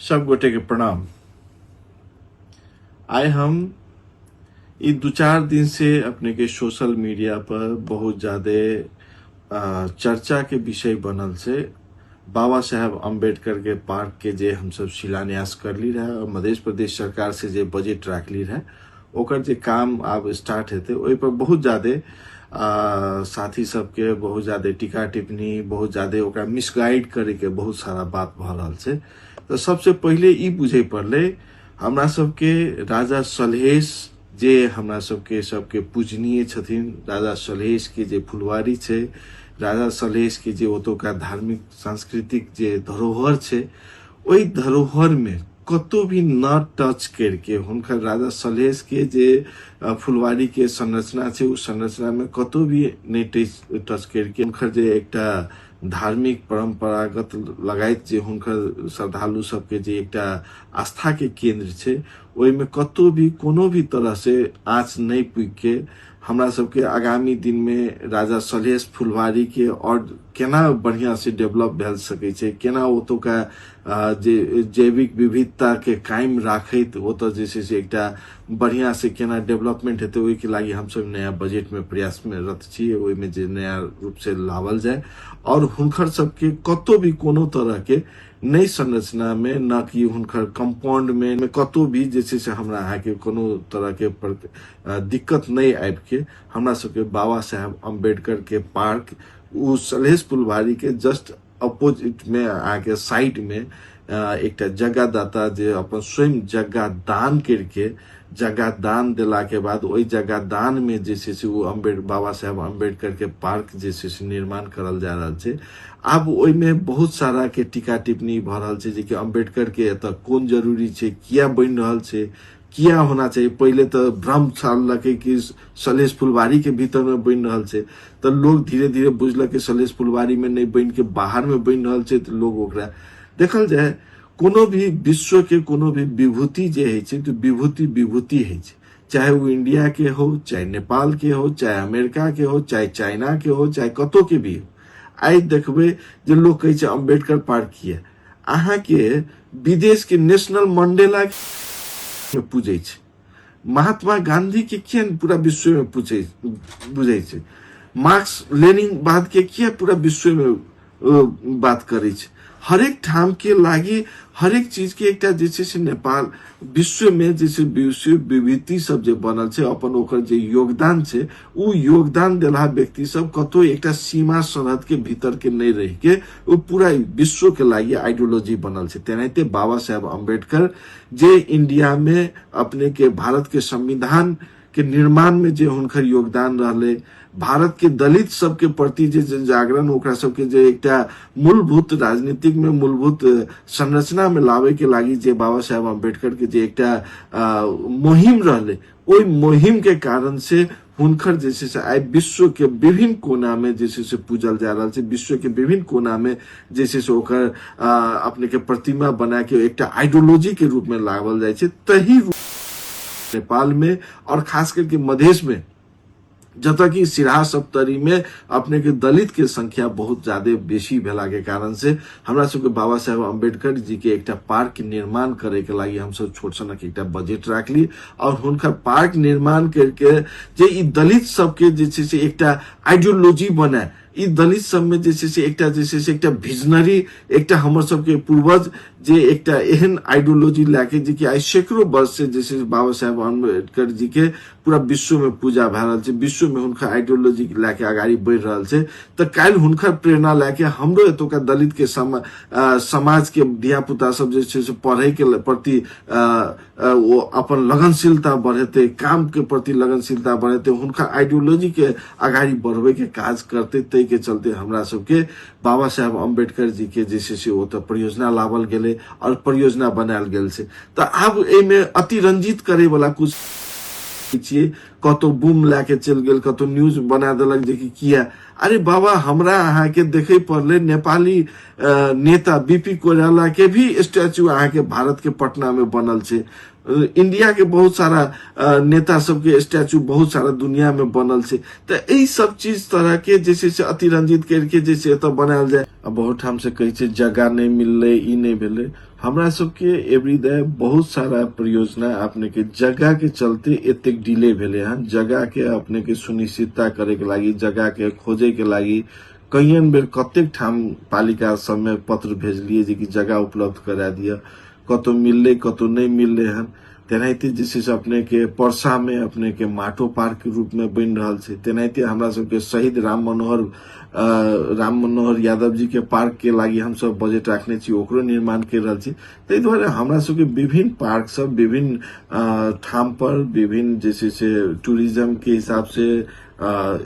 सब गोटे के प्रणाम। आए हम ये 2-4 दिन से अपने के सोशल मीडिया पर बहुत ज्यादा चर्चा के विषय बनल से बाबा साहेब अम्बेडकर के पार्क के जे हम सब शिलान्यास कर ली रहे और मध्य प्रदेश सरकार से जे बजट राख ली रहे ओकर जे काम अब स्टार्ट हेते ओहि पर बहुत ज्यादा साथी सबके बहुत ज्यादा टीका टिप्पणी बहुत ज्यादा ओकरा मिसगाइड करे के बहुत सारा बात भ रहल छै। तो सबसे पहले ई बुझे पड़ले हमरा सबके राजा सलहेश जे हमरा सबके पूजनीय छथिन, राजा सलहेश के जे फुलवारी छै, राजा सलहेश के जे ओतोका धार्मिक सांस्कृतिक जे धरोहर छै ओई धरोहर में कतो भी न टच करके हुनकर राजा सलहेश के जे फुलवारी के संरचना छै उस संरचना में कतो भी नहीं टच करके हुनकर जे एकटा धार्मिक परंपरागत लगायत जे हुनकर श्रद्धालु सबके जे एकटा आस्था के केंद्र छै ओई में कतो भी कोनो भी तरह से आँच नहीं पुग के हमरा सबके आगामी दिन में राजा सलहेश फुलवारी के और केना बढ़िया से डेवलप भेल सकै छै, केना ओतोका जे जैविक विविधता के कायम राखैत ओत जे छै से एकटा बढ़िया से केना डेवलपमेंट हेतै ओहि के लागि हम सब नया बजट में प्रयास में रत छी ओहि में जे नया रूप से लावल जाए और हुनकर सबके कतो भी कोनो तरह के नई संरचना में न कि हुनकर कंपाउंड में कतो भी जैसे से हमरा अहाँ के कोनो तरह के दिक्कत नहीं आबि के हमरा सबके बाबा साहेब अम्बेडकर के पार्क उ सलहेश फुलवारी के जस्ट अपोजिट में आके साइड में एक जगह दाता जे अपन स्वयं जगह दान करके जगह दान दिला के बाद वही जगह दान में जैसे से वो बाबा साहेब अम्बेडकर के पार्क जैसे से निर्माण करल जा रहा है। अब ओई में बहुत सारा के टीका टिप्पणी भ रहल छै जे कि अम्बेडकर के एत कोन जरूरी छै, किया बन रहल छै, किया होना चाहिए। पहले तो भ्रम छाललकै कि सलहेश फुलवारी के भीतर में बन रहल छै तो लोग धीरे धीरे बुझलक कि सलहेश फुलवारी में नहीं बन के बाहर में बन रहल छै तो लोग ओकरा देखल जाए कोनो भी विश्व के कोनो भी विभूति जे है छै तो विभूति विभूति है छै, चाहे वो इंडिया के हो, चाहे नेपाल के हो, चाहे अमेरिका के हो, चाहे चाइना के हो, चाहे कतो के भी हो। आई देखबे जे लोग कहे छै अम्बेडकर पार्क किया अहाँ के विदेश के नेशनल मंडेला में पूजे छै, महात्मा गांधी के किया पूरा विश्व में पूछे बुझे छै, मार्क्स लेनिन बाद के किया पूरा विश्व में बात करे छै। हर एक ठाम के लागी हर एक चीज के एकटा जैसे से नेपाल विश्व में जैसे विश्व विभूति सब जे बनल छै अपन ओकर जे योगदान छै उ योगदान देला व्यक्ति सब कतो एकटा सीमा सरहद के भीतर के नहीं रह के उ पूरा विश्व के लागी आइडियोलॉजी बनल छै। तेनाहिते बाबा साहेब अम्बेडकर जे इंडिया में अपने के भारत के संविधान के निर्माण में जे हुनकर योगदान रहले, भारत के दलित सबके प्रति जे जागरण ओकरा सबके जे एकटा मूलभूत राजनीतिक में मूलभूत संरचना में लावे के लागी जे बाबा साहेब अम्बेडकर के जे एकटा मुहिम रहले ओई मुहिम के कारण से हुनकर जैसे से आई विश्व के विभिन्न कोना में जैसे से पूजल जा रहा है, विश्व के विभिन्न कोना में जैसे से ओकर अपने के प्रतिमा बना के एकटा आइडियोलॉजी के रूप में लावल जाए छै। तही नेपाल में और खास करके मधेश में जता कि सिराहा सप्तरी में अपने के दलित के संख्या बहुत ज्यादा बेसी भेला के कारण से हमरा सबके बाबा साहेब अम्बेडकर जी के एकटा पार्क निर्माण करे के लागि हम सब छोट सनक एकटा बजट राखली और हुनका पार्क निर्माण करके जे ई दलित सबके जे छै से एकटा आइडियोलॉजी बनाए, ई दलित सब में जैसे से एकटा विजनरी एकटा हमर सबके पूर्वज जे एकटा एहन आइडियोलॉजी लाके जे कि आई सैकड़ों वर्ष से जैसे बाबा साहेब अम्बेडकर जी के पूरा विश्व में पूजा भए रहल छै, विश्व में हुनकर आइडियोलॉजी लाके आगाड़ी बढ़ रहल छै तो काल्हि हुनकर प्रेरणा लाके हमरो एतोका दलित के समाज के धिया पुता सब जे छै से पढ़े के प्रति वो अपन लगनशीलता बढ़ेते, काम के प्रति लगनशीलता बढ़ेते, हुनकर आइडियोलॉजी के आगाड़ी बढ़वे के काज करते। तै के चलते हमरा सबके बाबा साहेब अम्बेडकर जी के जैसे से वो तो परियोजना लावल गेले और परियोजना बनायल गेल छै। तो अब ए में अतिरंजित करे वाला कुछ कतो बूम लाके चल गेल, कतो न्यूज बना देलक जे कि किया। अरे बाबा हमरा अहाँ के देखे पड़ले नेपाली नेता बीपी कोइराला के भी स्टैचू अहाँ के भारत के पटना में बनल छै, इंडिया के बहुत सारा नेता सबके स्टैचू बहुत सारा दुनिया में बनल छे। तो यही सब चीज तरह के जैसे से अतिरंजित करके जैसे एत बनायल जाए। अब बहुत ठाम से कही छे जगह नहीं मिलले, ई नहीं भेले। हमरा सबके एवरीडे बहुत सारा परियोजना अपने के जगह के चलते एतेक डिले भेले हन। जगह के अपने के सुनिश्चितता करे के लागी, जगह के खोजे के लागी कईयन बेर कतेक ठाम पालिका सब में पत्र भेजलिए जे कि जगह उपलब्ध करा दिया, कतो मिलले कतो नहीं मिलले हन। तेनाहिते जैसे से अपने के परसा में अपने के माटो पार्क के रूप में बन रहा है। तेनाहिते हमरा सबके शहीद राम मनोहर यादव जी के पार्क के लागी हम सब बजट रखने छी, ओकरो निर्माण कर रहा छी। तै द्वारा हमरा सबके विभिन्न पार्क सब विभिन्न ठाम पर विभिन्न जैसे से टूरिज्म के हिसाब से,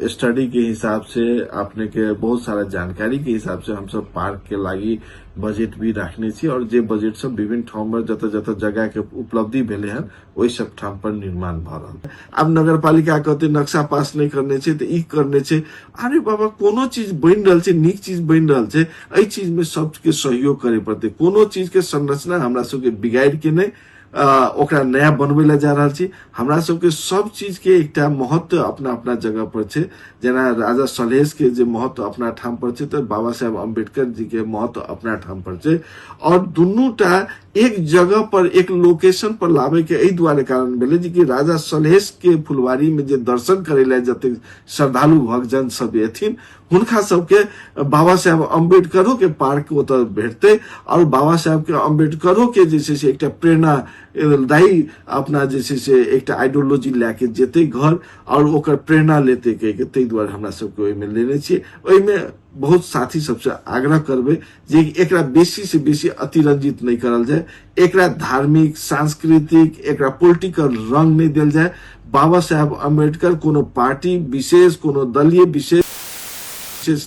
स्टडी के हिसाब से, अपने के बहुत सारा जानकारी के हिसाब से हम सब पार्क के लागी बजट भी रखने छी। और जे बजट सब विभिन्न ठाम पर जत जत जगह के उपलब्धि भेले हन वही सब ठाम पर निर्माण भ रहल। अब नगर पालिका कहते नक्शा पास नहीं करने छे तो ई करने छे। अरे बाबा, कोनो चीज बन रहल छे, नीक चीज बन रहल छे, एई चीज में सबके सहयोग करे पड़ते। कोनो चीज के संरचना हमरा सबके बिगाड़ के नहीं ओकरा नया बनवे ला जा रहा छी। हमरा सबके सब चीज के एकटा महत्व अपना अपना जगह पर छे। जेना राजा सलहेश के जे महत्व अपना ठाम पर छे, तो बाबा साहेब अम्बेडकर जी के महत्व अपना ठाम पर छे। और दुनूटा एक जगह पर एक लोकेशन पर लावे के एई द्वारे कारण भेले जे कि राजा सलहेश के फुलवारी में जे दर्शन करे ला जते श्रद्धालु भक्तजन सब एथिन, हुनका सबके बाबा साहेब अम्बेडकरों के पार्क ओतऽ भेटते। और बाबा साहेब के अम्बेडकरों के जैसे से एकटा प्रेरणा दाई अपना जैसे से एकटा आइडियोलॉजी लेके जेते घर और ओकर प्रेरणा लेते के तै द्वारे हमरा सबके ओइ में लेने छियै। ओइ में बहुत साथी सबसे आग्रह करबे जे एकरा बेसी से बेसी अतिरंजित नहीं करल जाए, एकरा धार्मिक, सांस्कृतिक, एकरा पॉलिटिकल रंग नहीं देल जाए। बाबा साहेब अम्बेडकर कोनो पार्टी विशेष, कोनो दलीय विशेष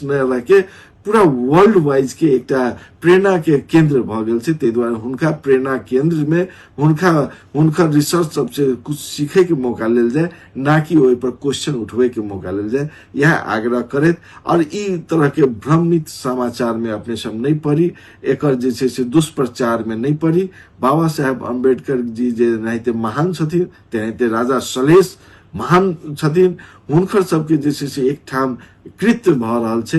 न रखे, पूरा वर्ल्ड वाइज के एकटा प्रेरणा के केंद्र भ गेल छै। तै द्वारे हुनका प्रेरणा केंद्र में हुनका रिसर्च सबसे कुछ सीखे के मौका लेल जाए, ना कि ओहि पर क्वेश्चन उठवे के मौका लेल जाए। यह आग्रह करैत और ई तरह के भ्रमित समाचार में अपने सब नहीं पड़ी, एकर जे छै से दुष्प्रचार में नहीं पड़ी। बाबा साहेब अम्बेडकर जी जे नाहिते महान छथिन, तेनाहिते राजा सलहेश महान छथिन। हुनकर सबके जैसे से एक ठाम कृत्य भ रहल छे,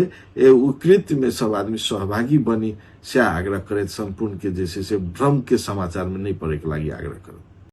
उ कृत्य में सब आदमी सहभागी बनी से आग्रह करैत संपूर्ण के जैसे से भ्रम के समाचार में नहीं पड़े के लागी आग्रह करत।